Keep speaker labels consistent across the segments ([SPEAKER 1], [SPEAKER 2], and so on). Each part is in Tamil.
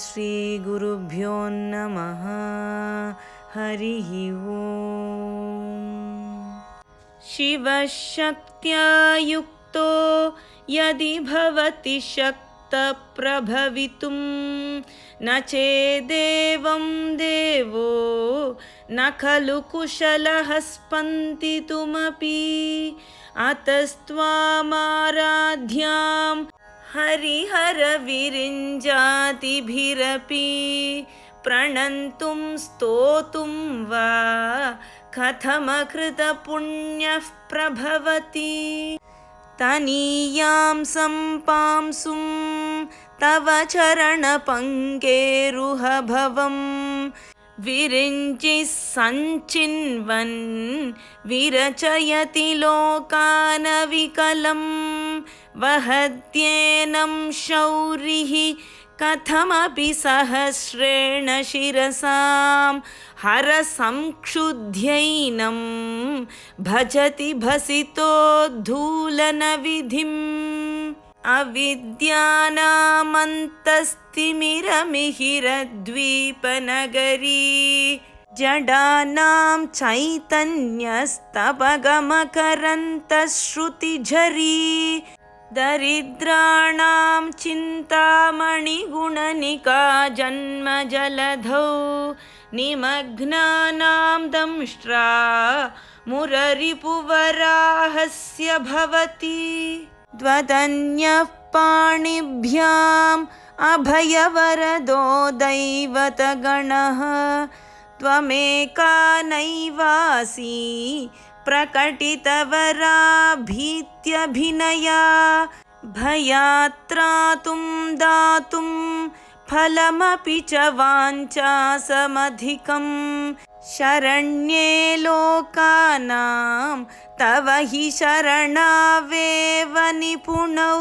[SPEAKER 1] श्रीगुरुभ्यो नमः। हरिः ओम्। शिवशक्त्या युक्तो यदि भवति शक्तप्रभवितुं न चेदेवं देवो न खलु कुशलः स्पन्दितुमपि। अतस्त्वामाराध्यां हरिहरविरिञ्जातिभिरपि प्रणन्तुं स्तोतुं वा कथमकृतपुण्यः प्रभवति। तनीयां सम्पांसुं तव चरणपङ्केरुहभवं विरिञ्चिः सञ्चिन्वन् विरचयति लोकानविकलं। वहत्येनं शौरिः कथमपि सहस्रेण शिरसां हरसंक्षुध्यैनं भजति भसितोद्धूलनविधिम्। अविद्यानामन्तस्तिमिरमिहिरद्वीपनगरी जडानां चैतन्यस्तपगमकरन्तश्रुतिझरी दरिद्राणां चिन्तामणिगुणनिका जन्मजलधौ निमग्नानां दंष्ट्रा मुररिपुवराहस्य भवति। द्वदन्यः पाणिभ्याम् अभयवरदो दैवतगणः त्वमेका नैवासि प्रकटितवरा भीत्यभिनया। भयात्रातुं दातुं फलमपि च वाञ्छासमधिकं शरण्ये लोकानां तव हि शरणावेव निपुणौ.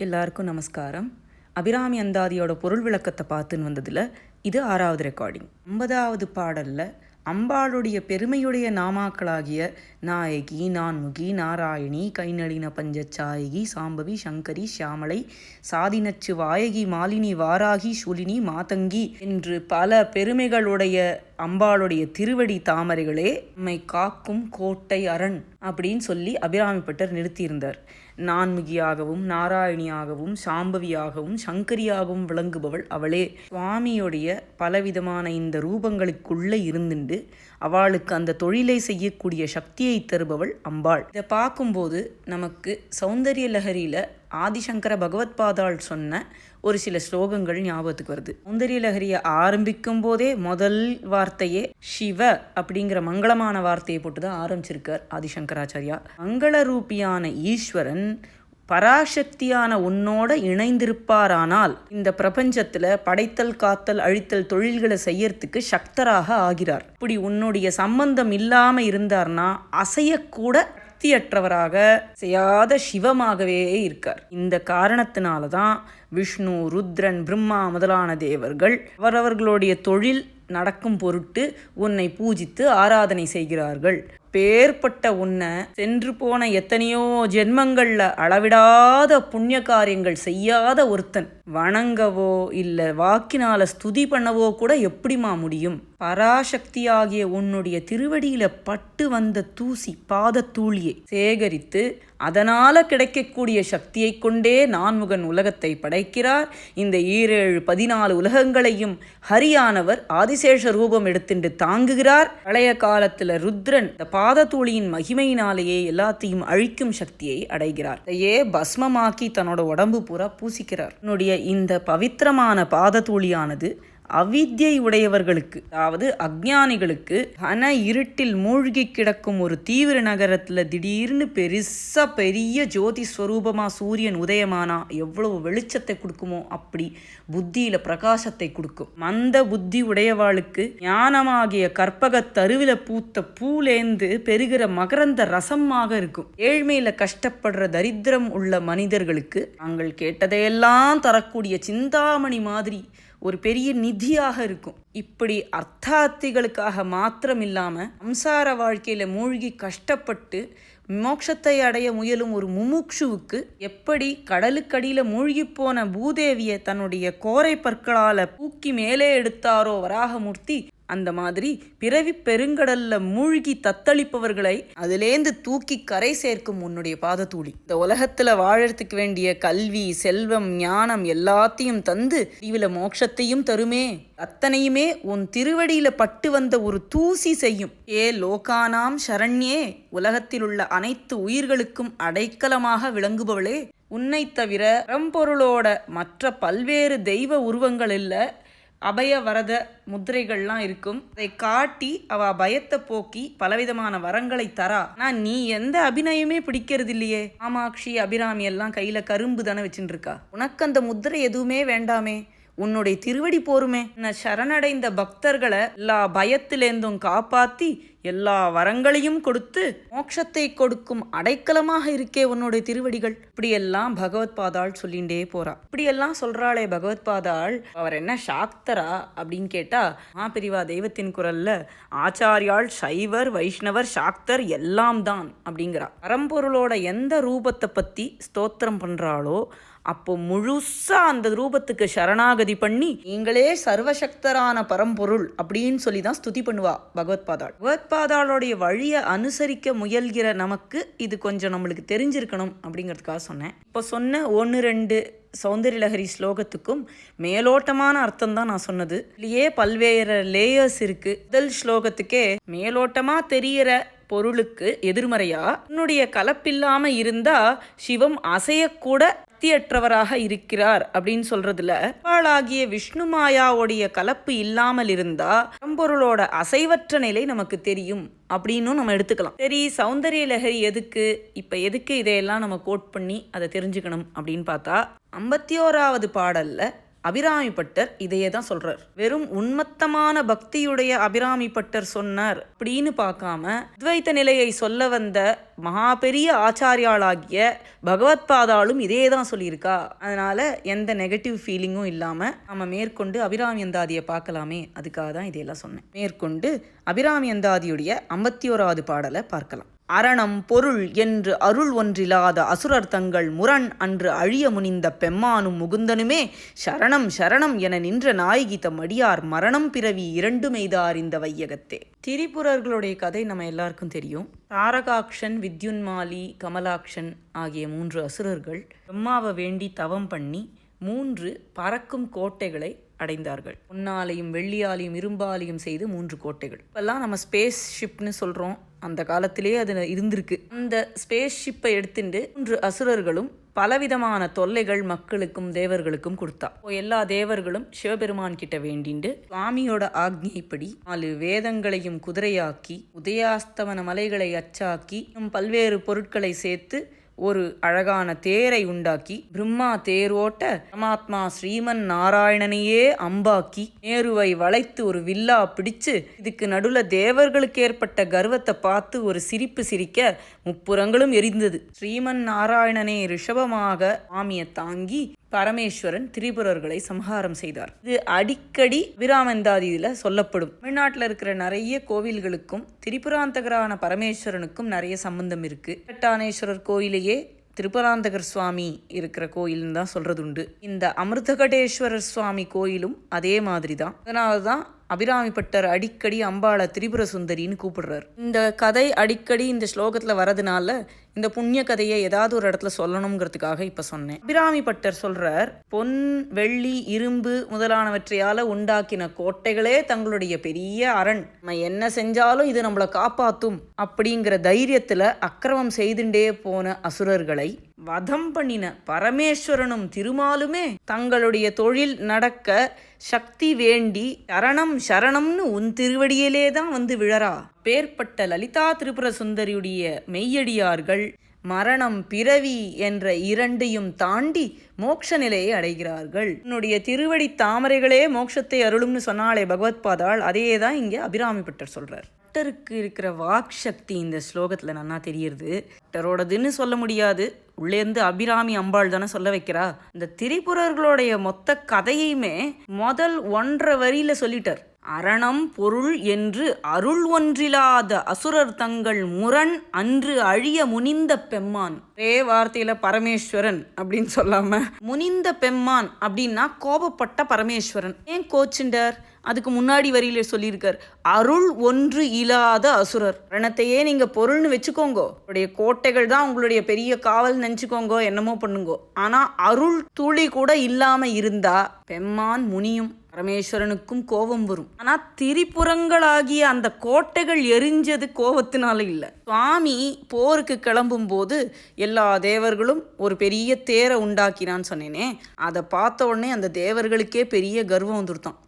[SPEAKER 1] எல்லாருக்கும் நமஸ்காரம். அபிராமி அந்தாதியோட பொருள் விளக்கத்தை பார்த்துன்னு வந்ததில் இது 6வது ரெக்கார்டிங். 50வது பாடலில் அம்பாளுடைய பெருமையுடைய நாமாக்களாகிய நாயகி, நான்முகி, நாராயணி, கைநளின பஞ்சச்சாயகி, சாம்பவி, சங்கரி, சியாமளை, சாதினச்சு, வாயகி, மாலினி, வாராகி, சூலினி, மாதங்கி என்று பல பெருமைகளுடைய அம்பாளுடைய திருவடி தாமரைகளே நம்மை காக்கும் கோட்டை அரண் அப்படின்னு சொல்லி அபிராமிப்பட்டர் நிறுத்தியிருந்தார். நான்முகியாகவும் நாராயணியாகவும் சாம்பவியாகவும் சங்கரியாகவும் விளங்குபவள் அவளே. சுவாமியுடைய பலவிதமான இந்த ரூபங்களுக்குள்ளே இருந்துண்டு அவளுக்கு அந்த தொழிலை செய்யக்கூடிய சக்தியை தருபவள் அம்பாள். இதை பார்க்கும்போது நமக்கு சௌந்தரிய லஹரியில் ஆதிசங்கர பகவத்பாதாள் சொன்ன ஒரு சில ஸ்லோகங்கள் ஞாபகத்துக்கு வருது. சௌந்தரிய லஹரியை ஆரம்பிக்கும் போதே முதல் வார்த்தையே சிவ அப்படிங்கிற மங்களமான வார்த்தையை போட்டுதான் ஆரம்பிச்சிருக்கார் ஆதிசங்கராச்சாரியா. மங்கள ரூபியான ஈஸ்வரன் பராசக்தியான உன்னோட இணைந்திருப்பாரானால் இந்த பிரபஞ்சத்துல படைத்தல், காத்தல், அழித்தல் தொழில்களை செய்யறதுக்கு சக்தராக ஆகிறார். இப்படி உன்னுடைய சம்பந்தம் இல்லாம இருந்தார்னா அசையக்கூட சக்தியற்றவராக, செய்யாத சிவமாகவே இருக்கார். இந்த காரணத்தினாலதான் விஷ்ணு, ருத்ரன், பிரம்மா முதலான தேவர்கள் அவரவர்களுடைய தொழில் நடக்கும் பொருட்டு உன்னை பூஜித்து ஆராதனை செய்கிறார்கள். பேர்பட்ட உன்னை சென்று போன எத்தனையோ ஜென்மங்கள்ல அளவிடாத புண்ணிய காரியங்கள் செய்யாத ஒருத்தன் வணங்கவோ இல்ல வாக்கினால ஸ்துதி பண்ணவோ கூட எப்படிமா முடியும்? பராசக்தியாகிய உன்னுடைய திருவடியில பட்டு வந்த தூசி பாதத்தூளியை சேகரித்து அதனால கிடைக்கக்கூடிய சக்தியை கொண்டே நான்முகன் உலகத்தை படைக்கிறார். இந்த 14 உலகங்களையும் ஹரியானவர் ஆதிசேஷ ரூபம் எடுத்துட்டு தாங்குகிறார். பழைய காலத்துல ருத்ரன் இந்த பாதத்தூளியின் மகிமையினாலேயே எல்லாத்தையும் அழிக்கும் சக்தியை அடைகிறார். இதையே பஸ்மமாக்கி தன்னோட உடம்பு பூரா பூசிக்கிறார். என்னுடைய இந்த பவித்திரமான பாதத்தூளியானது அவித்யை உடையவர்களுக்கு, அதாவது அஞ்ஞானிகளுக்கு, கன இருட்டில் மூழ்கி கிடக்கும் ஒரு தீவிர நகரத்துல திடீர்னு பெரிய ஜோதி ஸ்வரூபமா சூரியன் உதயமானா எவ்வளவு வெளிச்சத்தை கொடுக்குமோ அப்படி புத்தியில பிரகாசத்தை கொடுக்கும். மந்த புத்தி உடையவாளுக்கு ஞானமாகிய கற்பக தருவில பூத்த பூலேந்து பெருகிற மகரந்த ரசமாக இருக்கும். ஏழ்மையில கஷ்டப்படுற தரித்திரம் உள்ள மனிதர்களுக்கு தாங்கள் கேட்டதையெல்லாம் தரக்கூடிய சிந்தாமணி மாதிரி ஒரு பெரிய நிதியாக இருக்கும். இப்படி அர்த்தாத்திகளுக்காக மாத்திரம் இல்லாம சம்சார வாழ்க்கையில மூழ்கி கஷ்டப்பட்டு மோட்சத்தை அடைய முயலும் ஒரு முமுட்சுவுக்கு எப்படி கடலுக்கடியில மூழ்கி போன பூதேவியை தன்னுடைய கோரை பற்களால தூக்கி மேலே எடுத்தாரோ வராகமூர்த்தி, அந்த மாதிரி பிறவி பெருங்கடல்ல மூழ்கி தத்தளிப்பவர்களை அதிலேந்து தூக்கி கரை சேர்க்கும் உன்னுடைய பாதத்தூளி. இந்த உலகத்துல வாழறதுக்கு வேண்டிய கல்வி, செல்வம், ஞானம் எல்லாத்தையும் தந்து இவள மோட்சத்தையும் தருமே. அத்தனையுமே உன் திருவடியில பட்டு வந்த ஒரு தூசி செய்யும். ஏ லோகானாம் சரண்யே, உலகத்தில் உள்ள அனைத்து உயிர்களுக்கும் அடைக்கலமாக விளங்குபவளே, உன்னை தவிர பரம்பொருளோட மற்ற பல்வேறு தெய்வ உருவங்கள் இல்ல, அபய வரத முத்திரைகள்லாம் இருக்கும். அதை காட்டி அவ பயத்தை போக்கி பலவிதமான வரங்களை தரா. ஆனா நீ எந்த அபிநயமே பிடிக்கிறது இல்லையே. காமாட்சி, அபிராமி எல்லாம் கையில கரும்பு தானே வச்சுட்டு இருக்கா. உனக்கு அந்த முத்திரை எதுவுமே வேண்டாமே, உன்னுடைய திருவடி போருமே. சரணடைந்த பக்தர்களை எல்லா பயத்திலேந்தும் காப்பாத்தி எல்லா வரங்களையும் கொடுத்து மோட்சத்தை கொடுக்கும் அடைக்கலமாக இருக்கே உன்னுடைய திருவடிகள். இப்படியெல்லாம் பகவத் பாதாள் சொல்லிண்டே போறா. இப்படியெல்லாம் சொல்றாளே பகவத் பாதாள், அவர் என்ன சாக்தரா அப்படின்னு கேட்டா, பெரிவா தெய்வத்தின் குரல்ல ஆச்சாரியாள் சைவர், வைஷ்ணவர், சாக்தர் எல்லாம் தான் அப்படிங்கிறா. பரம்பொருளோட எந்த ரூபத்தை பத்தி ஸ்தோத்திரம் பண்றாளோ அப்போ முழுசா அந்த ரூபத்துக்கு சரணாகதி பண்ணி நீங்களே சர்வசக்தரான பரம்பொருள் அப்படின்னு சொல்லி தான் ஸ்துதி பண்ணுவா பகவத் பாதாள். பகவத் பாதாளுடைய வழியை அனுசரிக்க முயல்கிற நமக்கு இது கொஞ்சம் நம்மளுக்கு தெரிஞ்சிருக்கணும் அப்படிங்கிறதுக்காக சொன்னேன். இப்போ சொன்ன 1-2 சௌந்தர்யலஹரி ஸ்லோகத்துக்கும் மேலோட்டமான அர்த்தம் தான் நான் சொன்னது. இல்லையே பல்வேறு லேயர்ஸ் இருக்கு. முதல் ஸ்லோகத்துக்கே மேலோட்டமா தெரியற பொருளுக்கு எதிர்மறையா உன்னுடைய கலப்பில்லாம இருந்தா சிவம் அசையக்கூட சக்தியற்றவராக இருக்கிறார் அப்படின்னு சொல்றதுல ஆகிய விஷ்ணு மாயாவுடைய கலப்பு இல்லாமல் இருந்தா பரம்பொருளோட அசைவற்ற நிலை நமக்கு தெரியும் அப்படின்னு நம்ம எடுத்துக்கலாம். சரி, சௌந்தர்ய லஹரி எதுக்கு, இப்ப எதுக்கு இதையெல்லாம் நம்ம கோட் பண்ணி அதை தெரிஞ்சுக்கணும் அப்படின்னு பார்த்தா 51வது பாடல்ல அபிராமி பட்டர் இதையே தான் சொல்றார். வெறும் உன்மத்தமான பக்தியுடைய அபிராமி பட்டர் சொன்னார் அப்படின்னு பார்க்காம அத்வைத்த நிலையை சொல்ல வந்த மகா பெரிய ஆச்சாரியாளாகிய பகவத் பாதாளும் இதே தான் சொல்லியிருக்கா. அதனால எந்த நெகட்டிவ் ஃபீலிங்கும் இல்லாம நம்ம மேற்கொண்டு அபிராமி அந்தாதியை பார்க்கலாமே, அதுக்காக தான் இதையெல்லாம் சொன்னேன். மேற்கொண்டு அபிராமி அந்தாதியுடைய 51வது பாடலை பார்க்கலாம். அரணம் பொருள் என்று அருள் ஒன்றில்லாத அசுரர் தங்கள் முரண் அன்று அழிய முனிந்த பெம்மானும் முகுந்தனுமே சரணம் சரணம் என நின்ற நாயகி தம் அடியார் மரணம் பிறவி 2 மெய்தார் இந்த வையகத்தே. திரிபுரர்களுடைய கதை நம்ம எல்லாருக்கும் தெரியும். தாரகாக்ஷன், வித்யுன்மாலி, கமலாக்ஷன் ஆகிய 3 அசுரர்கள் பிரம்மாவை வேண்டி தவம் பண்ணி 3 பறக்கும் கோட்டைகளை அடைந்தார்கள். பொன்னாலையும் வெள்ளியாலையும் இரும்பாலையும் செய்து 3 கோட்டைகள். இப்பெல்லாம் நம்ம ஸ்பேஸ் ஷிப்னு சொல்றோம், அந்த காலத்திலேயே அது இருந்திருக்கு. அந்த ஸ்பேஸ் ஷிப்பை எடுத்துட்டு 3 அசுரர்களும் பலவிதமான தொல்லைகள் மக்களுக்கும் தேவர்களுக்கும் கொடுத்தா. எல்லா தேவர்களும் சிவபெருமான் கிட்ட வேண்டிண்டு சுவாமியோட ஆக்ஞைப்படி 4 வேதங்களையும் குதிரையாக்கி உதயாஸ்தமன மலைகளை அச்சாக்கி பல்வேறு பொருட்களை சேர்த்து ஒரு அழகான தேரை உண்டாக்கி பிரம்மா தேரோட்ட பரமாத்மா ஸ்ரீமன் நாராயணனையே அம்பாக்கி மேருவை வளைத்து ஒரு வில்லா பிடிச்சு இதுக்கு நடுல தேவர்களுக்கு ஏற்பட்ட கர்வத்தை பார்த்து ஒரு சிரிப்பு சிரிக்க முப்புறங்களும் எரிந்தது. ஸ்ரீமன் நாராயணனே ரிஷபமாக சுவாமியை தாங்கி பரமேஸ்வரன் திரிபுரர்களை சம்ஹாரம் செய்தார். இது அடிக்கடி அபிராமந்தாதியில சொல்லப்படும். தமிழ்நாட்டில் இருக்கிற நிறைய கோவில்களுக்கும் திரிபுராந்தகரான பரமேஸ்வரனுக்கும் நிறைய சம்பந்தம் இருக்கு. கட்டானேஸ்வரர் கோயிலையே திரிபுராந்தகர் சுவாமி இருக்கிற கோயில்னு தான் சொல்றது உண்டு. இந்த அமிர்தகடேஸ்வரர் சுவாமி கோயிலும் அதே மாதிரி தான். அதனால்தான் அபிராமி பட்டர் அடிக்கடி அம்பாளை திரிபுர சுந்தரின்னு கூப்பிடுறார். இந்த கதை அடிக்கடி இந்த ஸ்லோகத்துல வரதுனால இந்த புண்ணிய கதையை ஏதாவது ஒரு இடத்துல சொல்லணுங்கிறதுக்காக இப்ப சொன்னேன். அபிராமி பட்டர் சொல்றார், பொன், வெள்ளி, இரும்பு முதலானவற்றையால உண்டாக்கின கோட்டைகளே தங்களுடைய பெரிய அரண். நம்ம என்ன செஞ்சாலும் இது நம்மளை காப்பாத்தும் அப்படிங்கிற தைரியத்துல அக்கிரமம் செய்துண்டே போன அசுரர்களை வதம் பண்ணின பரமேஸ்வரனும் திருமாலுமே தங்களுடைய தொழில் நடக்க சக்தி வேண்டி சரணம் சரணம்னு உன் திருவடியிலே தான் வந்து விழறா. பேர்பட்ட லலிதா திரிபுர சுந்தரியுடைய மெய்யடியார்கள் மரணம் பிறவி என்ற 2ஐயும் தாண்டி மோட்ச நிலையை அடைகிறார்கள். உன்னுடைய திருவடி தாமரைகளே மோட்சத்தை அருளும்னு சொன்னாலே பகவத் பாதாள், அதே தான் இங்கே அபிராமி பட்டர் சொல்றார். பட்டருக்கு இருக்கிற வாக் சக்தி இந்த ஸ்லோகத்தில் நன்னா தெரியுது. பட்டரோடதுன்னு சொல்ல முடியாது, உள்ளேந்து அபிராமி அம்பாள் தானே சொல்ல வைக்கிறா. இந்த திரிபுரர்களுடைய மொத்த கதையுமே முதல் 1.5 வரியில சொல்லிட்டார். அரணம் பொருள் என்று அருள் ஒன்றிலாத அசுரர் தங்கள் முரண் அன்று அழிய முனிந்த பெம்மான். ஒரே வார்த்தையில பரமேஸ்வரன் அப்படின்னு சொல்லாம முனிந்த பெம்மான் அப்படின்னா கோபப்பட்ட பரமேஸ்வரன். ஏன் கோச்சுண்டர்? அதுக்கு முன்னாடி வரியில சொல்லியிருக்கார், அருள் ஒன்று இல்லாத அசுரர். ரணத்தையே நீங்க பொருள்னு வச்சுக்கோங்கோ, உங்களுடைய கோட்டைகள் தான் உங்களுடைய பெரிய காவல் நினைச்சுக்கோங்கோ, என்னமோ பண்ணுங்கோ. ஆனா அருள் துளி கூட இல்லாம இருந்தா பெம்மான் முனியும், பரமேஸ்வரனுக்கும் கோபம் வரும். ஆனா திரிபுரங்களாகிய அந்த கோட்டைகள் எரிஞ்சது கோபத்தினால இல்லை. சுவாமி போருக்கு கிளம்பும் போது எல்லா தேவர்களும் ஒரு பெரிய தேரை உண்டாக்கினான்னு சொன்னேனே, அதை பார்த்த உடனே அந்த தேவர்களுக்கே பெரிய கர்வம் வந்துருத்தான்.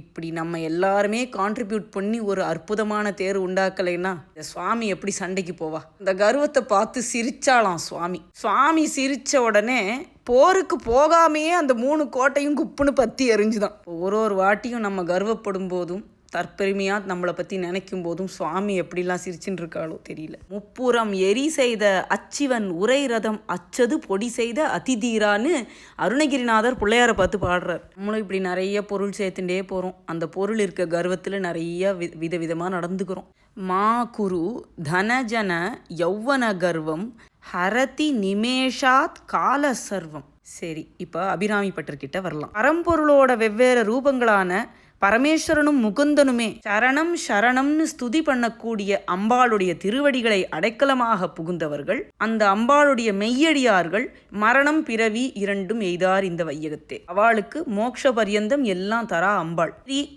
[SPEAKER 1] இப்படி நம்ம எல்லாருமே கான்ட்ரிபியூட் பண்ணி ஒரு அற்புதமான தேர் உண்டாக்கலைன்னா இந்த சுவாமி எப்படி சண்டைக்கு போவா? இந்த கர்வத்தை பார்த்து சிரிச்சாலாம் சுவாமி. சுவாமி சிரிச்ச உடனே போருக்கு போகாமையே அந்த 3 கோட்டையும் குப்புன்னு பத்தி எரிஞ்சுதான். ஒரு வாட்டியும் நம்ம கர்வப்படும் போதும் தற்பெருமையாக நம்மளை பற்றி நினைக்கும் போதும் சுவாமி எப்படிலாம் சிரிச்சுட்டு இருக்காளோ தெரியல. முப்புறம் எரி செய்த அச்சிவன் உரை ரதம் அச்சது பொடி செய்த அதிதீரான்னு அருணகிரிநாதர் பிள்ளையாரை பார்த்து பாடுறார். நம்மளும் இப்படி நிறைய பொருள் சேர்த்துட்டே போகிறோம். அந்த பொருள் இருக்க கர்வத்தில் நிறைய விதவிதமாக நடந்துக்கிறோம். மா குரு தனஜன யௌவன கர்வம் ஹரதி நிமேஷாத் கால சர்வம். சரி, இப்போ அபிராமி பட்டர்கிட்ட வரலாம். பரம்பொருளோட வெவ்வேறு ரூபங்களான பரமேஸ்வரனும் முகுந்தனுமே சரணம் சரணம்னு ஸ்துதி பண்ணக்கூடிய அம்பாளுடைய திருவடிகளை அடைக்கலமாக புகுந்தவர்கள். அந்த அம்பாளுடைய மெய்யடியார்கள் மரணம் பிறவி இரண்டும் எய்தார் இந்த வையகத்தே. அவளுக்கு மோட்ச பரியந்தம் எல்லாம் தரா அம்பாள்.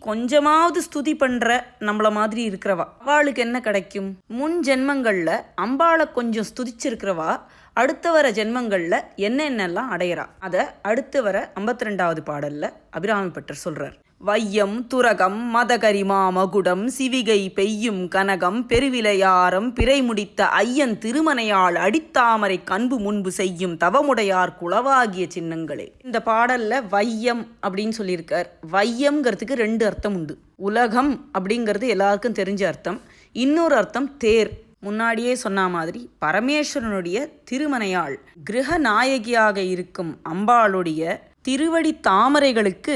[SPEAKER 1] கொஞ்சமாவது ஸ்துதி பண்ற நம்மள மாதிரி இருக்கிறவா அவளுக்கு என்ன கிடைக்கும்? முன் ஜென்மங்கள்ல அம்பாளை கொஞ்சம் ஸ்துதிச்சிருக்கிறவா அடுத்த வர ஜென்மங்கள்ல என்னென்னலாம் அடையறா. அதை அடுத்து வர 52வது பாடல்ல அபிராமி பட்டர் சொல்றார். வையம் துரகம் மதகரிமா மகுடம் சிவிகை பெய்யும் கனகம் பெருவிலையாரம் பிறை முடித்த ஐயன் திருமனையாள் அடித்தாமரை கண்பு முன்பு செய்யும் தவமுடையார் குளவாகிய சின்னங்களே. இந்த பாடல்ல வையம் அப்படின்னு சொல்லியிருக்கார். வையம்ங்கிறதுக்கு 2 அர்த்தம் உண்டு. உலகம் அப்படிங்கிறது எல்லாருக்கும் தெரிஞ்ச அர்த்தம். இன்னொரு அர்த்தம் தேர். முன்னாடியே சொன்ன மாதிரி பரமேஸ்வரனுடைய திருமனையாள் கிரக நாயகியாக இருக்கும் அம்பாளுடைய திருவடி தாமரைகளுக்கு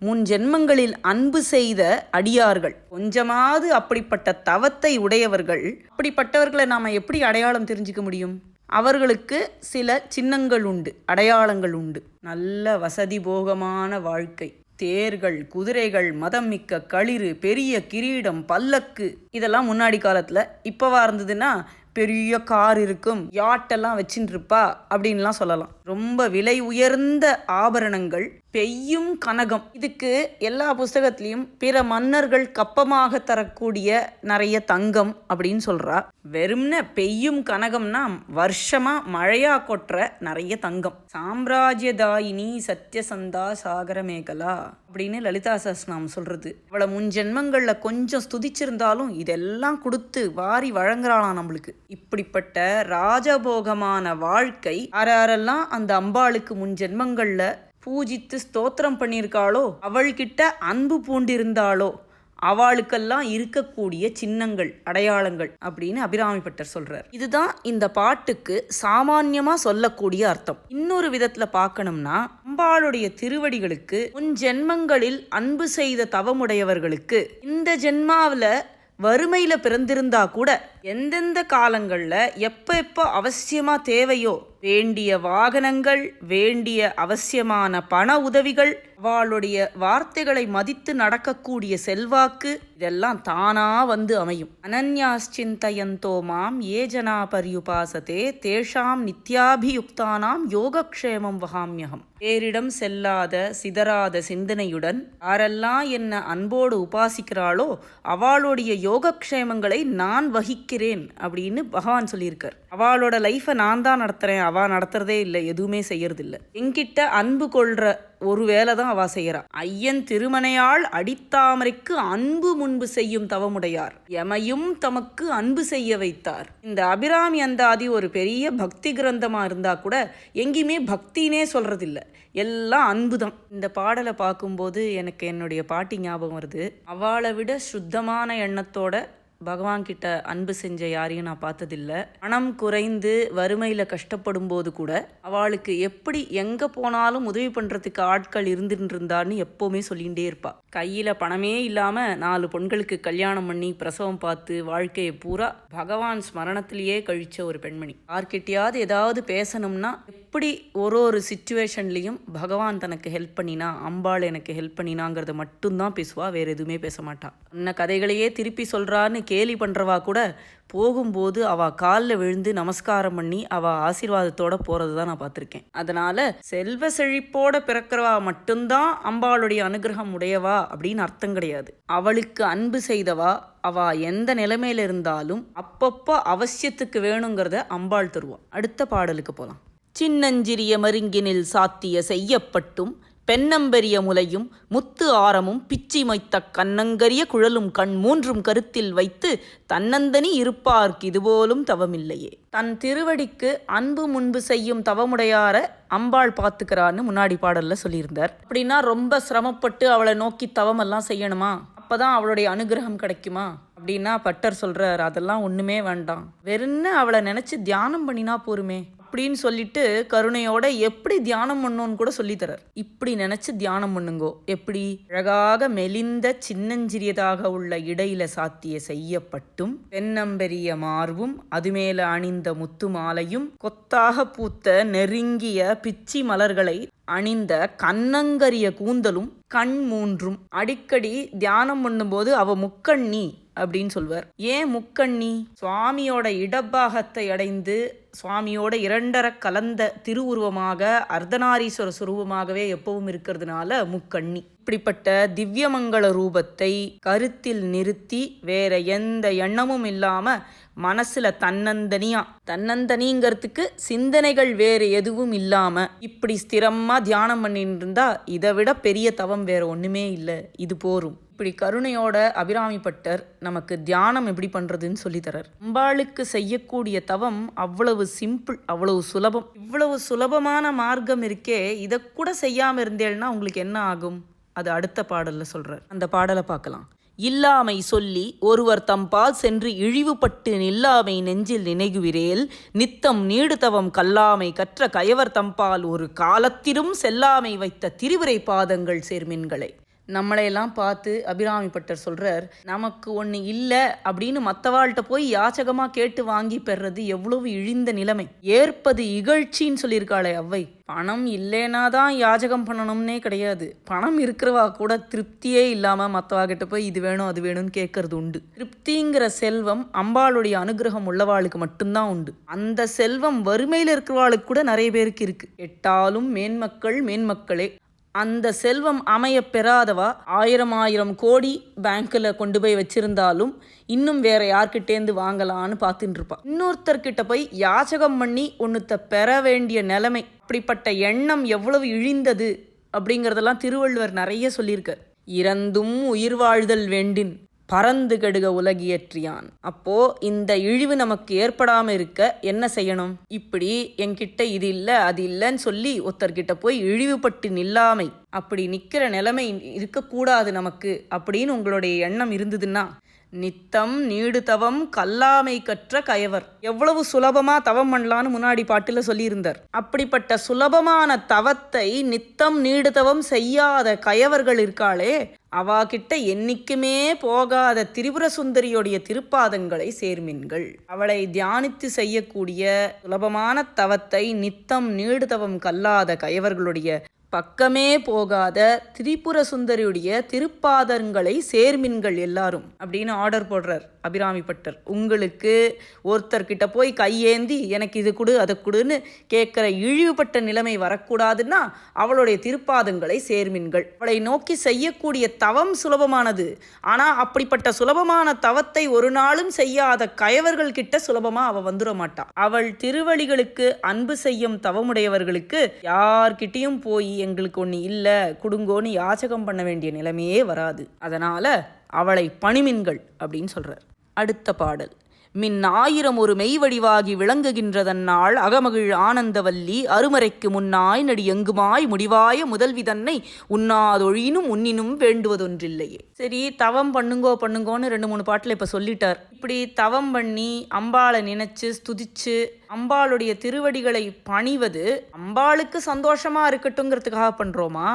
[SPEAKER 1] முன் ஜென்மங்களில் அன்பு செய்த அடியார்கள். கொஞ்சமாவது அப்படிப்பட்ட தவத்தை உடையவர்கள். அப்படிப்பட்டவர்களை நாம் எப்படி அடையாளம் தெரிஞ்சுக்க முடியும்? அவர்களுக்கு சில சின்னங்கள் உண்டு, அடையாளங்கள் உண்டு. நல்ல வசதி போகமான வாழ்க்கை, தேர்கள், குதிரைகள், மதம் மிக்க களிறு, பெரிய கிரீடம், பல்லக்கு, இதெல்லாம் முன்னாடி காலத்தில். இப்போவா இருந்ததுன்னா பெரிய கார் இருக்கும், யாட்டெல்லாம் வச்சுட்டு இருப்பா அப்படின்லாம் சொல்லலாம். ரொம்ப விலை உயர்ந்த ஆபரணங்கள், பெய்யும் கனகம். இதுக்கு எல்லா புஸ்தகத்திலையும் பிற மன்னர்கள் கப்பமாக தரக்கூடிய நிறைய தங்கம் அப்படின்னு சொல்றா. வெறும்ன பெய்யும் கனகம்னா வருஷமா மழையா கொட்டுற நிறைய தங்கம். சாம்ராஜ்யதாயினி சத்யசந்தா சாகர மேகலா அப்படின்னு லலிதா சஹஸ்ரநாமம் சொல்றது. அவளை முன் ஜென்மங்கள்ல கொஞ்சம் ஸ்துதிச்சிருந்தாலும் இதெல்லாம் கொடுத்து வாரி வழங்குறாளாம் நம்மளுக்கு. இப்படிப்பட்ட ராஜபோகமான வாழ்க்கை யாரெல்லாம் அந்த அம்பாளுக்கு முன் ஜென்மங்கள்ல பூஜித்து ஸ்தோத்திரம் பண்ணியிருக்காளோ, அவள்கிட்ட அன்பு பூண்டிருந்தாளோ, அவளுக்கெல்லாம் இருக்கக்கூடிய சின்னங்கள், அடையாளங்கள் அப்படின்னு அபிராமி பட்டர் சொல்றார். இதுதான் இந்த பாட்டுக்கு சாமான்யமா சொல்லக்கூடிய அர்த்தம். இன்னொரு விதத்துல பார்க்கணும்னா, அம்பாளுடைய திருவடிகளுக்கு முன் ஜென்மங்களில் அன்பு செய்த தவமுடையவர்களுக்கு இந்த ஜென்மாவில் வறுமையில பிறந்திருந்தா கூட எந்தெந்த காலங்கள்ல எப்ப அவசியமா தேவையோ வேண்டிய வாகனங்கள், வேண்டிய அவசியமான பண உதவிகள், அவளுடைய வார்த்தைகளை மதித்து நடக்கக்கூடிய செல்வாக்கு, இதெல்லாம் தானா வந்து அமையும். அனன்யாஸ்சிந்தயந்தோ மாம் ஏ ஜனா பரியுபாசதே தேஷாம் நித்யாபியுக்தானாம் யோகக்ஷேமம் வகாமியகம். பேரிடம் செல்லாத சிதறாத சிந்தனையுடன் யாரெல்லாம் என்ன அன்போடு உபாசிக்கிறாளோ அவளுடைய யோகக்ஷேமங்களை நான் வகிக்கிறேன் அப்படின்னு பகவான் சொல்லியிருக்கார். அவளோட லைஃபை நான் தான் நடத்துறேன், அவ நடத்துறதே இல்லை, எதுவுமே செய்யறதில்லை. என்கிட்ட அன்பு கொள்ற ஒரு வேலை தான் அவ செய்யறா. ஐயன் திருமனையாள் அடித்தாமரைக்கு அன்பு முன்பு செய்யும் தவமுடையார் எமையும் தமக்கு அன்பு செய்ய வைத்தார். இந்த அபிராமி அந்தாதி ஒரு பெரிய பக்தி கிரந்தமா இருந்தா கூட எங்கேயுமே பக்தினே சொல்றதில்ல, எல்லாம் அன்பு தான். இந்த பாடலை பார்க்கும்போது எனக்கு என்னுடைய பாட்டி ஞாபகம் வருது. அவளை விட சுத்தமான எண்ணத்தோட பகவான் கிட்ட அன்பு செஞ்ச யாரையும் நான் பார்த்ததில்ல. பணம் குறைந்து வறுமையில் கஷ்டப்படும் போது கூட அவளுக்கு எப்படி எங்கே போனாலும் உதவி பண்ணுறதுக்கு ஆட்கள் இருந்துட்டு இருந்தான்னு எப்போவுமே சொல்லிகிட்டே இருப்பா. கையில் பணமே இல்லாமல் 4 பெண்களுக்கு கல்யாணம் பண்ணி பிரசவம் பார்த்து வாழ்க்கையை பூரா பகவான் ஸ்மரணத்திலேயே கழிச்ச ஒரு பெண்மணி. யார்கிட்டையாவது ஏதாவது பேசணும்னா எப்படி ஒரு சிச்சுவேஷன்லேயும் பகவான் தனக்கு ஹெல்ப் பண்ணினா, அம்பாள் எனக்கு ஹெல்ப் பண்ணினாங்கிறத மட்டும்தான் பேசுவா, வேறு எதுவுமே பேச மாட்டா. அன்ன கதைகளையே திருப்பி சொல்கிறான்னு கேலி பண்ணுறவா கூட போகும்போது அவள் காலில் விழுந்து நமஸ்காரம் பண்ணி அவள் ஆசீர்வாதத்தோட போகிறது தான் நான் பார்த்துருக்கேன். அதனால் செல்வ செழிப்போட பிறக்கிறவா மட்டும்தான் அம்பாளுடைய அனுகிரகம் உடையவா அப்படின்னு அர்த்தம் கிடையாது. அவளுக்கு அன்பு செய்தவா அவள் எந்த நிலைமையில் இருந்தாலும் அப்பப்போ அவசியத்துக்கு வேணுங்கிறத அம்பாள் தருவா. அடுத்த பாடலுக்கு போகலாம். சின்னஞ்சிறிய மருங்கினில் சாத்திய செய்யப்பட்டும் பெண்ணம்பெரிய முலையும் முத்து ஆரமும் பிச்சி மைத்த கண்ணங்கரிய குழலும் கண் 3 கருத்தில் வைத்து தன்னந்தனி இருப்பார்க்கு இதுபோலும் தவமில்லையே. தன் திருவடிக்கு அன்பு முன்பு செய்யும் தவமுடையார அம்பாள் பார்த்துக்கிறான்னு முன்னாடி பாடல்ல சொல்லியிருந்தார். அப்படின்னா ரொம்ப சிரமப்பட்டு அவளை நோக்கி தவமெல்லாம் செய்யணுமா, அப்பதான் அவளுடைய அனுகிரகம் கிடைக்குமா அப்படின்னா பட்டர் சொல்றார், அதெல்லாம் ஒண்ணுமே வேண்டாம், வெறுன்னு அவளை நினைச்சு தியானம் பண்ணினா போருமே அப்படின்னு சொல்லிட்டு கருணையோட எப்படி தியானம் பண்ணோன்னு கூட சொல்லித்தரார். இப்படி நினைச்சு தியானம் பண்ணுங்கோ. எப்படி? அழகாக மெலிந்த சின்னஞ்சிறியதாக உள்ள இடையில சாத்திய செய்யப்பட்டும் பெண்ணம்பெரிய மார்பும் அது மேல அணிந்த முத்து மாலையும் கொத்தாக பூத்த நெருங்கிய பிச்சி மலர்களை அணிந்த கண்ணங்கரிய கூந்தலும் கண் 3. அடிக்கடி தியானம் பண்ணும்போது அவ முக்கண்ணி அப்படின்னு சொல்வார். ஏன் முக்கண்ணி? சுவாமியோட இடப்பாகத்தை அடைந்து சுவாமியோட 2 கலந்த திருவுருவமாக அர்த்தநாரீஸ்வர சுரூபமாகவே எப்பவும் இருக்கிறதுனால முக்கண்ணி. இப்படிப்பட்ட திவ்யமங்கள ரூபத்தை கருத்தில் நிறுத்தி வேற எந்த எண்ணமும் இல்லாம மனசுல தன்னந்தனிங்கிறதுக்கு சிந்தனைகள் வேறு எதுவும் இல்லாம இப்படி ஸ்திரமா தியானம் பண்ணிட்டு இருந்தா இதை விட பெரிய தவம் வேற ஒண்ணுமே இல்லை, இது போரும். இப்படி கருணையோட அபிராமி பட்டர் நமக்கு தியானம் எப்படி பண்றதுன்னு சொல்லித்தரார். அம்பாளுக்கு செய்யக்கூடிய தவம் அவ்வளவு சிம்பிள், அவ்வளவு சுலபம். இவ்வளவு சுலபமான மார்க்கம் இருக்கே, இதை கூட செய்யாம இருந்தேன்னா உங்களுக்கு என்ன ஆகும்? அது அடுத்த பாடல்ல சொல்றார். அந்த பாடலை பார்க்கலாம். இல்லாமை சொல்லி ஒருவர் தம்பால் சென்று இழிவுபட்டு நில்லாமை நெஞ்சில் நினைகுவிரேல் நித்தம் நீடுதவம் கல்லாமை கற்ற கயவர் தம்பால் ஒரு காலத்திலும் செல்லாமை வைத்த திரிவுரை பாதங்கள் சேர்மின்களை. நம்மளையெல்லாம் பார்த்து அபிராமி பட்டர் சொல்றார், நமக்கு ஒன்று இல்லை அப்படின்னு மற்றவாள்கிட்ட போய் யாச்சகமாக கேட்டு வாங்கி பெறது எவ்வளவு இழிந்த நிலைமை. ஏற்பது இகழ்ச்சின்னு சொல்லியிருக்காளே அவ்வை. பணம் இல்லைனா தான் யாச்சகம் பண்ணணும்னே கிடையாது. பணம் இருக்கிறவா கூட திருப்தியே இல்லாமல் மற்றவாகிட்ட போய் இது வேணும் அது வேணும்னு கேட்கறது உண்டு. திருப்திங்கிற செல்வம் அம்பாளுடைய அனுகிரகம் உள்ளவாளுக்கு மட்டும்தான் உண்டு. அந்த செல்வம் வறுமையில் இருக்கிறவாளுக்கு கூட நிறைய பேருக்கு இருக்கு. எட்டாலும் மேன்மக்களே. அந்த செல்வம் அமைய பெறாதவா 1000 கோடி பேங்க்கில் கொண்டு போய் வச்சிருந்தாலும் இன்னும் வேற யார்கிட்டேருந்து வாங்கலான்னு பார்த்துட்டு இருப்பா. இன்னொருத்தர்கிட்ட போய் யாச்சகம் பண்ணி ஒன்றுத்த பெற வேண்டிய நிலைமை. அப்படிப்பட்ட எண்ணம் எவ்வளவு இழிந்தது அப்படிங்கிறதெல்லாம் திருவள்ளுவர் நிறைய சொல்லியிருக்கார். இறந்தும் உயிர் வாழ்தல் வேண்டின் பறந்து கெடுக உலகியற்றியான். அப்போ இந்த இழிவு நமக்கு ஏற்படாம இருக்க என்ன செய்யணும்? இப்படி என்கிட்ட இது இல்லை அது இல்லைன்னு சொல்லி ஒருத்தர்கிட்ட போய் இழிவுபட்டு நில்லாமை, அப்படி நிக்கிற நிலைமை இருக்கக்கூடாது நமக்கு அப்படின்னு உங்களுடைய எண்ணம் இருந்ததுன்னா நித்தம் நீடு தவம் கல்லாமை கற்ற கயவர். எவ்வளவு சுலபமா தவம் பண்ணலான்னு முன்னாடி பாட்டுல சொல்லியிருந்தார். அப்படிப்பட்ட சுலபமான தவத்தை நித்தம் நீடு தவம் செய்யாத கயவர்கள் இருக்காளே, அவாகிட்ட என்னைக்குமே போகாத திரிபுர சுந்தரியோடைய திருப்பாதங்களை சேர்மின்கள். அவளை தியானித்து செய்யக்கூடிய சுலபமான தவத்தை நித்தம் நீடு தவம் கல்லாத கயவர்களுடைய பக்கமே போகாத திரிபுர சுந்தரியுடைய திருப்பாதங்களை சேர்மின்கள் எல்லாரும் அப்படின்னு ஆர்டர் போடுறார் அபிராமி பட்டர். உங்களுக்கு ஒருத்தர்கிட்ட போய் கையேந்தி எனக்கு இது கொடு அதை கொடுன்னு கேட்குற இழிவுபட்ட நிலைமை வரக்கூடாதுன்னா அவளுடைய திருப்பாதங்களை சேர்மின்கள். அவளை நோக்கி செய்யக்கூடிய தவம் சுலபமானது. ஆனால் அப்படிப்பட்ட சுலபமான தவத்தை ஒரு நாளும் செய்யாத கயவர்கள் கிட்ட சுலபமாக அவள் வந்துட மாட்டாள். அவள் திருவடிகளுக்கு அன்பு செய்யும் தவமுடையவர்களுக்கு யார்கிட்டையும் போய் எங்களுக்கு ஒன்று இல்லை குடுங்கோன்னு யாச்சகம் பண்ண வேண்டிய நிலைமையே வராது. அதனால் அவளை பணிமின்கள் அப்படின்னு சொல்கிறார். அடுத்த பாடல். மின் 1000 ஒரு மெய்வடிவாகி விளங்குகின்றதன்னாள் அகமகிழ் ஆனந்தவல்லி அருமறைக்கு முன்னாய் நடி எங்குமாய் முடிவாய முதல்வி தன்னை உண்ணாதொழினும் உன்னினும் வேண்டுவதொன்றில்லையே. சரி, தவம் பண்ணுங்கோன்னு 2-3 பாட்டில் இப்போ சொல்லிட்டார். இப்படி தவம் பண்ணி அம்பாளை நினைச்சு ஸ்துதிச்சு அம்பாளுடைய திருவடிகளை பணிவது அம்பாளுக்கு சந்தோஷமா இருக்கட்டுங்கிறதுக்காக பண்றோமா,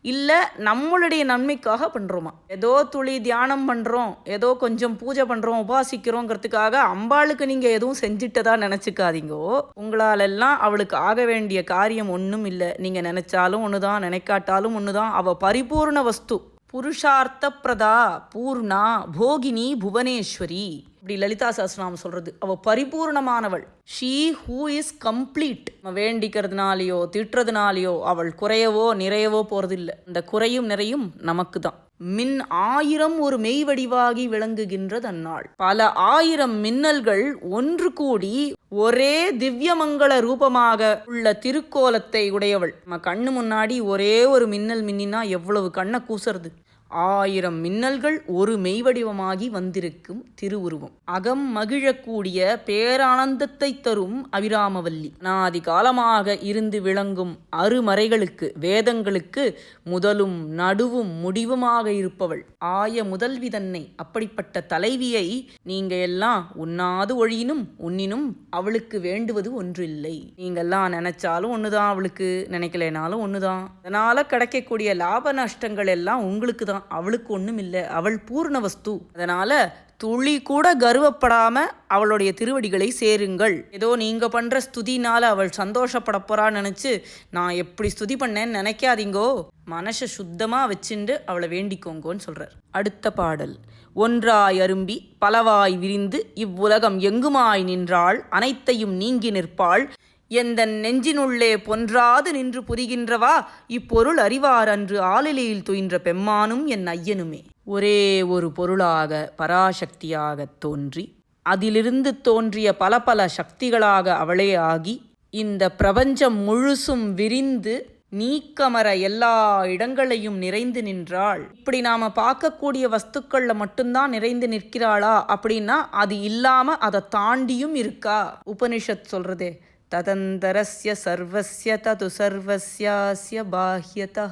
[SPEAKER 1] இல்ல நம்மளுடைய நன்மைக்காக பண்றோமா? ஏதோ துளி தியானம் பண்றோம், ஏதோ கொஞ்சம் பூஜை பண்றோம், உபாசிக்கிறோங்கிறதுக்காக அம்பாளுக்கு நீங்க எதுவும் செஞ்சிட்டதா நினைச்சுக்காதீங்கோ. உங்களாலெல்லாம் அவளுக்கு ஆக வேண்டிய காரியம் ஒன்றும் இல்லை. நீங்க நினைச்சாலும் ஒண்ணுதான், நினைக்காட்டாலும் ஒண்ணுதான். அவ பரிபூர்ண வஸ்து, புருஷார்த்த பிரதா, பூர்ணா, போகினி, புவனேஸ்வரி. இப்படி லலிதா சஹஸ்ரநாமம் சொல்றது. அவ பரிபூர்ணமானவள். She who is complete. நம்ம வேண்டிக்கிறதுனாலையோ திட்டுறதுனாலையோ அவள் குறையவோ நிறையவோ போறதில்லை. அந்த குறையும் நிறையும் நமக்கு தான். மின் 1000 ஒரு மெய்வடிவாகி விளங்குகின்றது அந்நாள். பல 1000 மின்னல்கள் ஒன்று கூடி ஒரே திவ்யமங்கள ரூபமாக உள்ள திருக்கோலத்தை உடையவள். நம்ம கண்ணு முன்னாடி ஒரே ஒரு மின்னல் மின்னினா எவ்வளவு கண்ணை கூசுறது. 1000 மின்னல்கள் ஒரு மெய்வடிவமாகி வந்திருக்கும் திருவுருவம். அகம் மகிழக்கூடிய பேரானந்தத்தை தரும் அபிராமவல்லி. அநாதி காலமாக இருந்து விளங்கும் அருமறைகளுக்கு வேதங்களுக்கு முதலும் நடுவும் முடிவுமாக இருப்பவள் ஆய முதல்வி தன்னை. அப்படிப்பட்ட தலைவியை நீங்க எல்லாம் உண்ணாது ஒழியினும் உன்னினும் அவளுக்கு வேண்டுவது ஒன்றில்லை. நீங்கெல்லாம் நினைச்சாலும் ஒண்ணுதான், அவளுக்கு நினைக்கலைனாலும் ஒண்ணுதான். அதனால கிடைக்கக்கூடிய லாப நஷ்டங்கள் எல்லாம் உங்களுக்கு தான், அவளுக்கு ஒண்ணும் இல்லை. அவள் பூர்ண வஸ்து. அதனால துளி கூட கர்வப்படாம அவளுடைய திருவடிகளை சேருங்கள். ஏதோ நீங்க பண்ற ஸ்துதினால அவள் சந்தோஷப்பட போறான்னு நினைச்சு நான் எப்படி ஸ்துதி பண்ணேன்னு நினைக்காதீங்கோ. மனசை சுத்தமா வச்சுண்டு அவளை வேண்டிக்கோங்கன்னு சொல்றார். அடுத்த பாடல். ஒன்றாய் அரும்பி பலவாய் விரிந்து இவ்வுலகம் எங்குமாய் நின்றாள் அனைத்தையும் நீங்கி நிற்பாள் எந்த நெஞ்சினுள்ளே பொன்றாது நின்று புரிகின்றவா இப்பொருள் அறிவார் அன்று ஆளிலையில் துயின்ற பெம்மானும் என் ஐயனுமே. ஒரே ஒரு பொருளாக பராசக்தியாக தோன்றி அதிலிருந்து தோன்றிய பல பல சக்திகளாக அவளே ஆகி இந்த பிரபஞ்சம் முழுசும் விரிந்து நீக்கமர எல்லா இடங்களையும் நிறைந்து நின்றாள். இப்படி நாம பார்க்கக்கூடிய வஸ்துக்கள்ல மட்டும்தான் நிறைந்து நிற்கிறாளா அப்படின்னா அது இல்லாம அதை தாண்டியும் இருக்கா. உபனிஷத் சொல்றதே ததந்தரஸ்ய சர்வஸ்ய தது சர்வஸ்யாஸ்ய பாஹ்யதா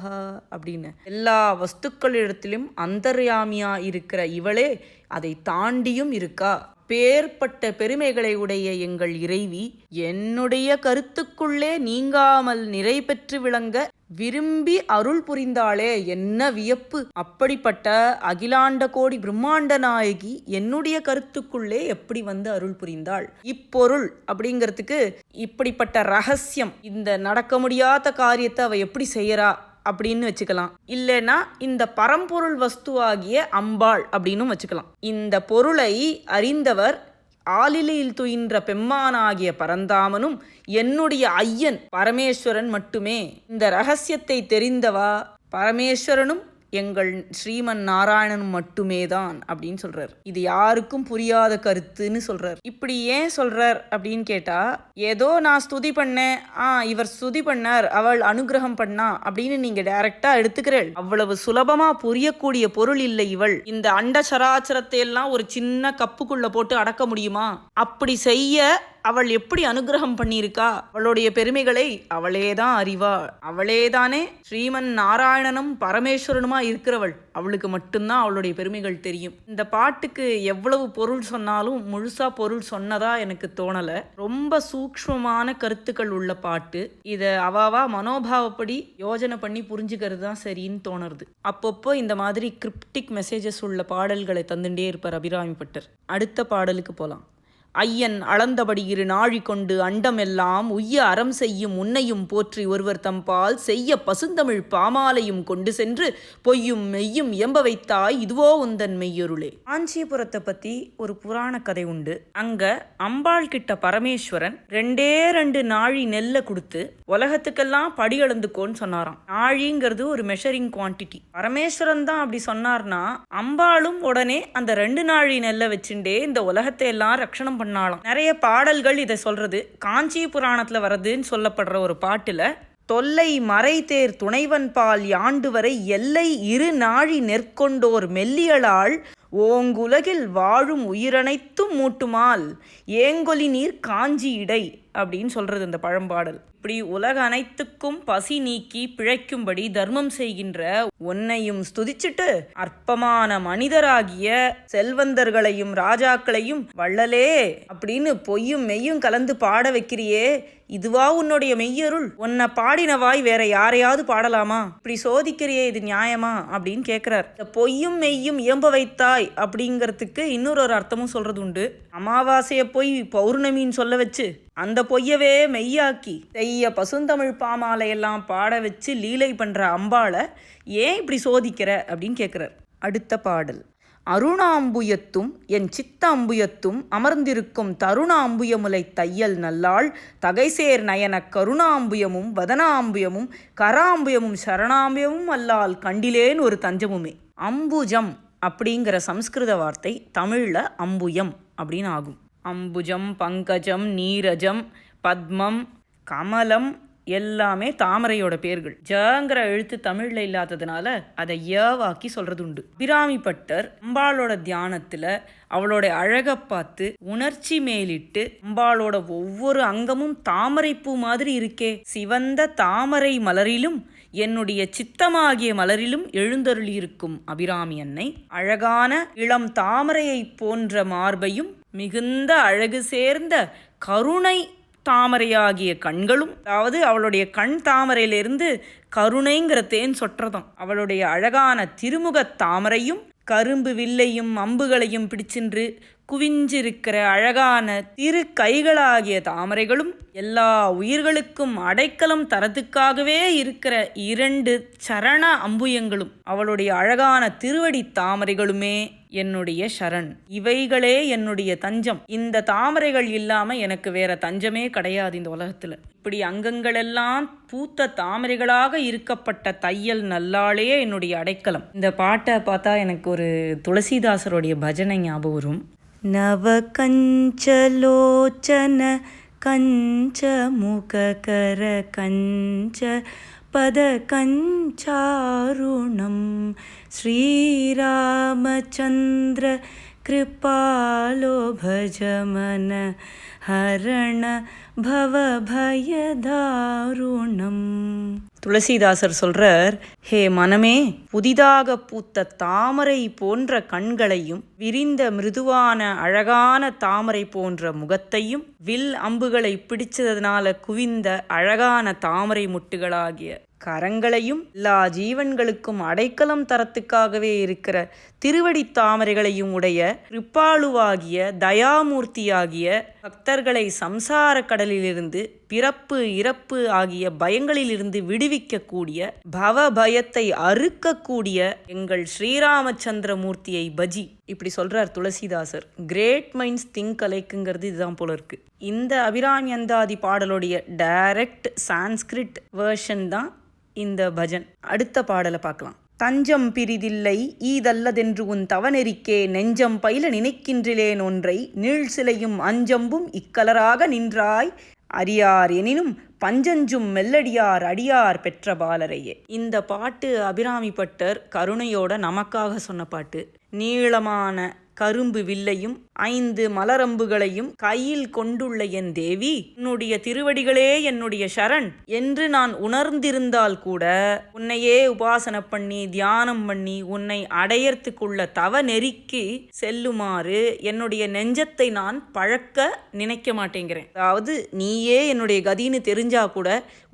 [SPEAKER 1] அப்படின்னு. எல்லா வஸ்துக்களிடத்திலும் அந்தர்யாமியா இருக்கிற இவளே அதை தாண்டியும் இருக்கா. பேர்பட்ட பெருமைகளை உடைய எங்கள் இறைவி என்னுடைய கருத்துக்குள்ளே நீங்காமல் நிறை பெற்று விளங்க விரும்பி அருள் புரிந்தாளே, என்ன வியப்பு! அப்படிப்பட்ட அகிலாண்ட கோடி பிரம்மாண்ட நாயகி என்னுடைய கருத்துக்குள்ளே எப்படி வந்து அருள் புரிந்தாள். இப்பொருள் அப்படிங்கிறதுக்கு இப்படிப்பட்ட ரகசியம், இந்த நடக்க முடியாத காரியத்தை அவ எப்படி செய்யறா அப்படின்னு வச்சுக்கலாம். இல்லைன்னா இந்த பரம்பொருள் வஸ்துவாகிய அம்பாள் அப்படின்னு வச்சுக்கலாம். இந்த பொருளை அறிந்தவர் ஆலிலையில் துயின்ற பெம்மானாகிய பரந்தாமனும் என்னுடைய ஐயன் பரமேஸ்வரன் மட்டுமே. இந்த ரகசியத்தை தெரிந்தவா பரமேஸ்வரனும் எங்கள் ஸ்ரீமன் நாராயணனும் மட்டுமே தான் அப்படின்னு சொல்றார். இது யாருக்கும் புரியாத கருத்துன்னு சொல்றார். இப்படி ஏன் சொல்றார் அப்படின்னு கேட்டா, ஏதோ நான் ஸ்துதி பண்ணேன், இவர் ஸ்துதி பண்ணார், அவள் அனுகிரகம் பண்ணா அப்படின்னு நீங்க டைரக்டா எடுத்துக்கிறேள். அவ்வளவு சுலபமா புரியக்கூடிய பொருள் இல்லை இவள். இந்த அண்ட சராச்சரத்தை எல்லாம் ஒரு சின்ன கப்புக்குள்ள போட்டு அடக்க முடியுமா? அப்படி செய்ய அவள் எப்படி அனுகிரகம் பண்ணியிருக்கா? அவளுடைய பெருமைகளை அவளேதான் அறிவாள். அவளேதானே ஸ்ரீமன் நாராயணனும் பரமேஸ்வரனுமா இருக்கிறவள். அவளுக்கு மட்டும்தான் அவளுடைய பெருமைகள் தெரியும். இந்த பாட்டுக்கு எவ்வளவு பொருள் சொன்னாலும் முழுசா பொருள் சொன்னதா எனக்கு தோணல. ரொம்ப சூக்ஷ்மமான கருத்துக்கள் உள்ள பாட்டு. இதை அவாவா மனோபாவப்படி யோஜனை பண்ணி புரிஞ்சுக்கிறது தான் சரின்னு தோணுறது. அப்பப்போ இந்த மாதிரி கிரிப்டிக் மெசேஜஸ் உள்ள பாடல்களை தந்துட்டே இருப்பார் அபிராமி பட்டர். அடுத்த பாடலுக்கு போலாம். ஐயன் அளந்தபடி 2 நாழி கொண்டு அண்டமெல்லாம் உய்ய அறம் செய்யும் உன்னையும் போற்றி ஒருவர் தம்பால் செய்ய பசுந்தமிழ் பாமாலையும் கொண்டு சென்று பொய்யும் மெய்யும் எம்ப வைத்தாய் இதுவோ உந்தன் மெய்யொருளே. காஞ்சிபுரத்தை பத்தி ஒரு புராண கதை உண்டு. அங்க அம்பாள் கிட்ட பரமேஸ்வரன் 2 நாழி நெல்லை கொடுத்து உலகத்துக்கெல்லாம் படி அளந்துக்கோன்னு சொன்னாராம். நாழிங்கிறது ஒரு மெஷரிங் குவான்டிட்டி. பரமேஸ்வரன் தான் அப்படி சொன்னார்னா அம்பாளும் உடனே அந்த 2 நாழி நெல்லை வச்சுட்டே இந்த உலகத்தை எல்லாம் ரட்சணம் பண்ணாலும். நிறைய பாடல்கள் இதை சொல்றது. காஞ்சி புராணத்துல வரதுன்னு சொல்லப்படுற ஒரு பாட்டுல தொல்லை மறை தேர் துணைவன் பால் யாண்டு வரை எல்லை 2 நாழி நெற்கொண்டோர் மெல்லியலாள் ஓங்குலகில் வாழும் உயிரனைத்தும் மூட்டுமால் ஏங்கொலி நீர் காஞ்சி இடை அப்படின்னு சொல்றது இந்த பழம்பாடல். இப்படி உலக அனைத்துக்கும் பசி நீக்கி பிழைக்கும்படி தர்மம் செய்கின்ற உன்னையும் ஸ்துதிச்சுட்டு அற்பமான மனிதராகிய செல்வந்தர்களையும் ராஜாக்களையும் வள்ளலே அப்படின்னு பொய்யும் மெய்யும் கலந்து பாட வைக்கிறியே, இதுவா உன்னுடைய மெய்யருள்? உன்னை பாடினவாய் வேற யாரையாவது பாடலாமா? இப்படி சோதிக்கிறியே, இது நியாயமா அப்படின்னு கேட்கிறார். இந்த பொய்யும் மெய்யும் இயம்ப வைத்தாய் அப்படிங்கிறதுக்கு இன்னொரு அர்த்தமும் சொல்றது உண்டு. அமாவாசைய போய் பௌர்ணமின்னு சொல்ல வச்சு அந்த பொய்யவே மெய்யாக்கி செய்ய பசுந்தமிழ் பாமாலையெல்லாம் பாட வச்சு லீலை பண்ற அம்பாளை ஏன் இப்படி சோதிக்கிற அப்படின்னு கேட்கிறார். அடுத்த பாடல். அருணாம்புயத்தும் என் சித்த அம்புயத்தும் அமர்ந்திருக்கும் தருணாம்புயமுலை தையல் நல்லாள் தகைசேர் நயன கருணாம்புயமும் வதனாம்புயமும் கராம்புயமும் சரணாம்புயமும் அல்லால் கண்டிலேன் ஒரு தஞ்சமுமே. அம்புஜம் அப்படிங்கிற சம்ஸ்கிருத வார்த்தை தமிழில் அம்புயம் அப்படின்னு ஆகும். அம்புஜம், பங்கஜம், நீரஜம், பத்மம், கமலம் எல்லாமே தாமரையோட பேர்கள். ஜங்கிற எழுத்து தமிழில் இல்லாததுனால அதை ஏவாக்கி சொல்றது உண்டு. அபிராமிப்பட்டர் அம்பாளோட தியானத்தில் அவளோட அழகை பார்த்து உணர்ச்சி மேலிட்டு அம்பாளோட ஒவ்வொரு அங்கமும் தாமரை பூ மாதிரி இருக்கே, சிவந்த தாமரை மலரிலும் என்னுடைய சித்தமாகிய மலரிலும் எழுந்தருளியிருக்கும் அபிராமி அன்னை அழகான இளம் தாமரையை போன்ற மார்பையும் மிகுந்த அழகு சேர்ந்த கருணை தாமரையாகிய கண்களும், அதாவது அவளுடைய கண் தாமரையிலிருந்து கருணைங்கிற தேன் சொற்றதாம். அவளுடைய அழகான திருமுக தாமரையும் கரும்பு வில்லையும் அம்புகளையும் பிடிச்சின்று குவிஞ்சிருக்கிற அழகான திரு கைகளாகிய தாமரைகளும் எல்லா உயிர்களுக்கும் அடைக்கலம் தரத்துக்காகவே இருக்கிற 2 சரண அம்புயங்களும் அவளுடைய அழகான திருவடி தாமரைகளுமே என்னுடைய சரண். இவைகளே என்னுடைய தஞ்சம். இந்த தாமரைகள் இல்லாம எனக்கு வேற தஞ்சமே கிடையாது இந்த உலகத்துல. இப்படி அங்கங்களெல்லாம் பூத்த தாமரைகளாக இருக்கப்பட்ட தையல் நல்லாளே என்னுடைய அடைக்கலம். இந்த பாட்டை பார்த்தா எனக்கு ஒரு துளசிதாசருடைய பஜனை ஞாபகம் வரும். நவ கஞ்சலோச்சன கஞ்ச முககர கஞ்ச பத கஞ்சாருணம் ஸ்ரீராமச்சந்திர கிருபாலோ பஜமன ஹரண பவபயதாருணம். துளசிதாசர் சொல்றார், ஹே மனமே, புதிதாக பூத்த தாமரை போன்ற கண்களையும் விரிந்த மிருதுவான அழகான தாமரை போன்ற முகத்தையும் வில் அம்புகளை பிடிச்சதுனால குவிந்த அழகான தாமரை முட்டுகளாகிய கரங்களையும் எல்லா ஜீவன்களுக்கும் அடைக்கலம் தரத்துக்காகவே இருக்கிற திருவடி தாமரைகளையும் உடைய கிருப்பாளுவாகிய தயாமூர்த்தியாகிய பக்தர்களை சம்சார கடலிலிருந்து பிறப்பு இறப்பு ஆகிய பயங்களிலிருந்து விடுவிக்கக்கூடிய பவ பயத்தை அறுக்கக்கூடிய எங்கள் ஸ்ரீராமச்சந்திர மூர்த்தியை பஜி. இப்படி சொல்றார் துளசிதாசர். கிரேட் மைண்ட்ஸ் திங்க் அலைக்குங்கிறது இதுதான் போல இருக்கு. இந்த அபிராமி அந்தாதி பாடலுடைய டைரக்ட் சான்ஸ்கிரிட் வேர்ஷன் தான் இந்த பஜன். அடுத்த பாடலை பார்க்கலாம். தஞ்சம் பிரிதில்லை ஈதல்லதென்று உன் தவநெறிக்கே நெஞ்சம் பயில நினைக்கின்றிலேன் ஒன்றை நீள் சிலையும் அஞ்சம்பும் இக்கலராக நின்றாய் அரியார் எனினும் பஞ்சஞ்சும் மெல்லடியார் அடியார் பெற்ற பாலரையே. இந்த பாட்டு அபிராமிப்பட்டர் கருணையோட நமக்காக சொன்ன பாட்டு. நீளமான கரும்பு வில்லையும் 5 மலரம்புகளையும் கையில் கொண்டுள்ள என் தேவி, உன்னுடைய திருவடிகளே என்னுடைய சரண் என்று நான் உணர்ந்திருந்தால் கூட உன்னையே உபாசனை பண்ணி தியானம் பண்ணி உன்னை அடையறதுக்குள்ள தவ நெறிக்கு செல்லுமாறு என்னுடைய நெஞ்சத்தை நான் பழக்க நினைக்க மாட்டேங்கிறேன். அதாவது நீயே என்னுடைய கதின்னு தெரிஞ்சா கூட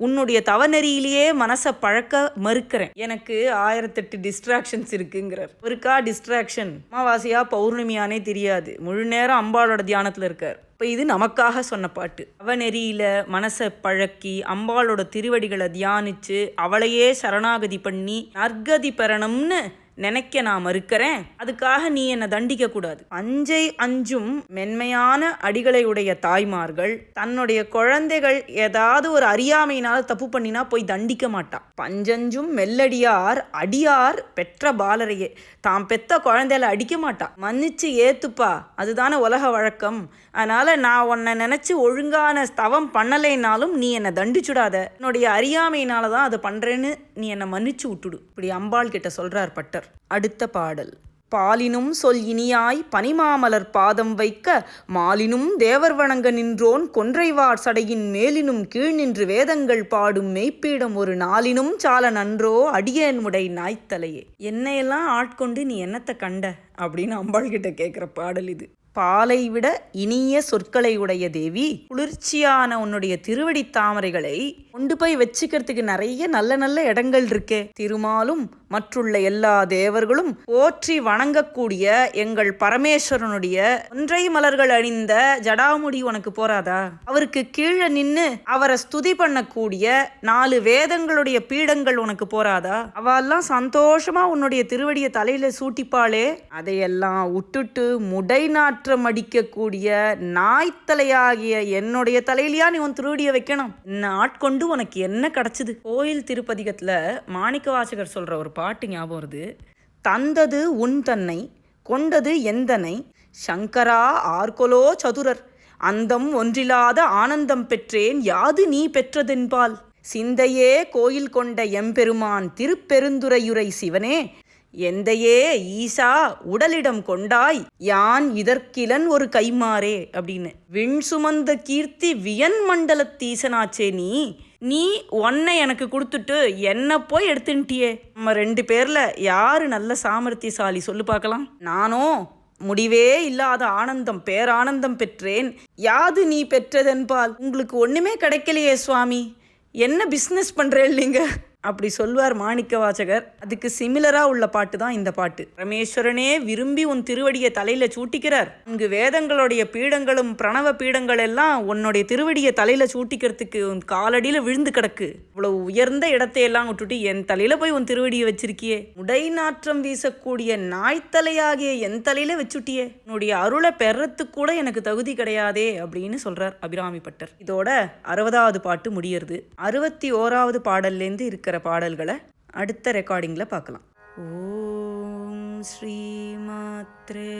[SPEAKER 1] உன்னுடைய தவநெறியிலேயே மனசை பழக்க மறுக்கிறேன். எனக்கு 1008 டிஸ்ட்ராக்ஷன்ஸ் இருக்குங்கிறார். ஒருக்கா டிஸ்ட்ராக்ஷன் அமாவாசையா பௌர்ணமியானே தெரியாது, முழு நேரம் அம்பாளோட தியானத்தில் இருக்கார். இப்போ இது நமக்காக சொன்ன பாட்டு. அவநெறியில மனசை பழக்கி அம்பாளோட திருவடிகளை தியானிச்சு அவளையே சரணாகதி பண்ணி நற்கதி பெறணும்னு நினைக்க நான் மறுக்கிறேன். அதுக்காக நீ என்னை தண்டிக்க கூடாது. அஞ்சை அஞ்சும் மென்மையான அடிகளை உடைய தாய்மார்கள் தன்னுடைய குழந்தைகள் ஏதாவது ஒரு அறியாமையினால தப்பு பண்ணினா போய் தண்டிக்க மாட்டான். பஞ்சஞ்சும் மெல்லடியார் அடியார் பெற்ற பாலரையே, தாம் பெத்த குழந்தையில அடிக்க மாட்டான். மன்னிச்சு ஏத்துப்பா, அதுதானே உலக வழக்கம். அதனால நான் உன்னை நினைச்சு ஒழுங்கான ஸ்தவம் பண்ணலைனாலும் நீ என்னை தண்டிச்சுடாத, என்னுடைய அறியாமையினால தான் அதை பண்றேன்னு நீ என்னை மன்னிச்சு விட்டுடு. இப்படி அம்பாள் கிட்ட சொல்றார் பட்டர். அடுத்த பாடல். பாலினும் சொல் இனியாய் பனிமாமலர் பாதம் வைக்க மாலினும் தேவர் வணங்க நின்றோன் கொன்றைவார் சடையின் மேலினும் கீழ் நின்று வேதங்கள் பாடும் மெய்ப்பீடம் ஒரு நாளினும் சால நன்றோ அடியேன் உடை நாய்த்தலையே. என்னையெல்லாம் ஆட்கொண்டு நீ என்னத்தை கண்ட அப்படின்னு அம்பாள் கிட்ட கேட்குற பாடல் இது. பாலை விட இனிய சொற்களை உடைய தேவி, குளிர்ச்சியான உன்னுடைய திருவடி தாமரைகளை கொண்டு போய் வச்சுக்கிறதுக்கு நிறைய நல்ல நல்ல இடங்கள் இருக்கே. திருமாலும் மற்றுள்ள எல்லா தேவர்களும் போற்றி வணங்கக்கூடிய எங்கள் பரமேஸ்வரனுடைய ஒன்றை மலர்கள் அணிந்த ஜடாமுடி உனக்கு போராதா? அவருக்கு கீழே நின்னு அவரை ஸ்துதி பண்ணக்கூடிய 4 வேதங்களுடைய பீடங்கள் உனக்கு போராதா? அவெல்லாம் சந்தோஷமா உன்னுடைய திருவடியை தலையில சூட்டிப்பாளே. அதையெல்லாம் விட்டுட்டு முடை நாற்றம் அடிக்கக்கூடிய நாய்த்தலையாகிய என்னுடைய தலையிலயா நீ உன் திருவடியை வைக்கணும்? என்ன ஆட்கொண்டு உனக்கு என்ன கிடைச்சது? கோயில் திருப்பதிகத்துல மாணிக்க வாசகர் சொல்ற ஒரு பாட்டு ஞாபகம் வருது. தந்தது உன் தன்னை கொண்டது எந்தனை சங்கரா ஆர்கொலோ சதுரர் அந்தம் ஒன்றில்லாத ஆனந்தம் பெற்றேன் யாது நீ பெற்றதென்பால் சிந்தையே கோயில் கொண்ட எம்பெருமான் திருப்பெருந்துறையுரை சிவனே எந்தையே ஈசா உடலிடம் கொண்டாய் யான் இதற்கிலன் ஒரு கைமாறே அப்படின்னு. விண் சுமந்த கீர்த்தி வியன் மண்டலத்தீசனாச்சே நீ உன்னை எனக்கு கொடுத்துட்டு என்ன போய் எடுத்துட்டியே. நம்ம 2 பேர்ல யாரு நல்ல சாமர்த்தியசாலி சொல்லு பார்க்கலாம்? நானோ முடிவே இல்லாத ஆனந்தம் பேரானந்தம் பெற்றேன். யாது நீ பெற்றதென்பால் உங்களுக்கு ஒண்ணுமே கிடைக்கலையே சுவாமி, என்ன பிஸ்னஸ் பண்றேன் நீங்க அப்படி சொல்வார் மாணிக்க வாசகர். அதுக்கு சிமிலரா உள்ள பாட்டு தான் இந்த பாட்டு. பரமேஸ்வரனே விரும்பி உன் திருவடியை தலையில சூட்டிக்கிறார். இங்கு வேதங்களுடைய பீடங்களும் பிரணவ பீடங்கள் எல்லாம் உன்னுடைய திருவடியை தலையில சூட்டிக்கிறதுக்கு உன் காலடியில விழுந்து கிடக்கு. இவ்வளவு உயர்ந்த இடத்தையெல்லாம் விட்டுட்டு என் தலையில போய் உன் திருவடியை வச்சிருக்கியே. உடை நாற்றம் வீசக்கூடிய நாய்த்தலையாகிய என் தலையில வச்சுட்டியே. உன்னுடைய அருளை பெறத்துக்கு கூட எனக்கு தகுதி கிடையாதே அப்படின்னு சொல்றார் அபிராமி பட்டர். இதோட 60வது பாட்டு முடியறது. 61வது பாடல்லேருந்து இருக்கிற பாடல்களை அடுத்த ரெக்கார்டிங்கில் பார்க்கலாம். ஓம் ஸ்ரீ மாத்ரே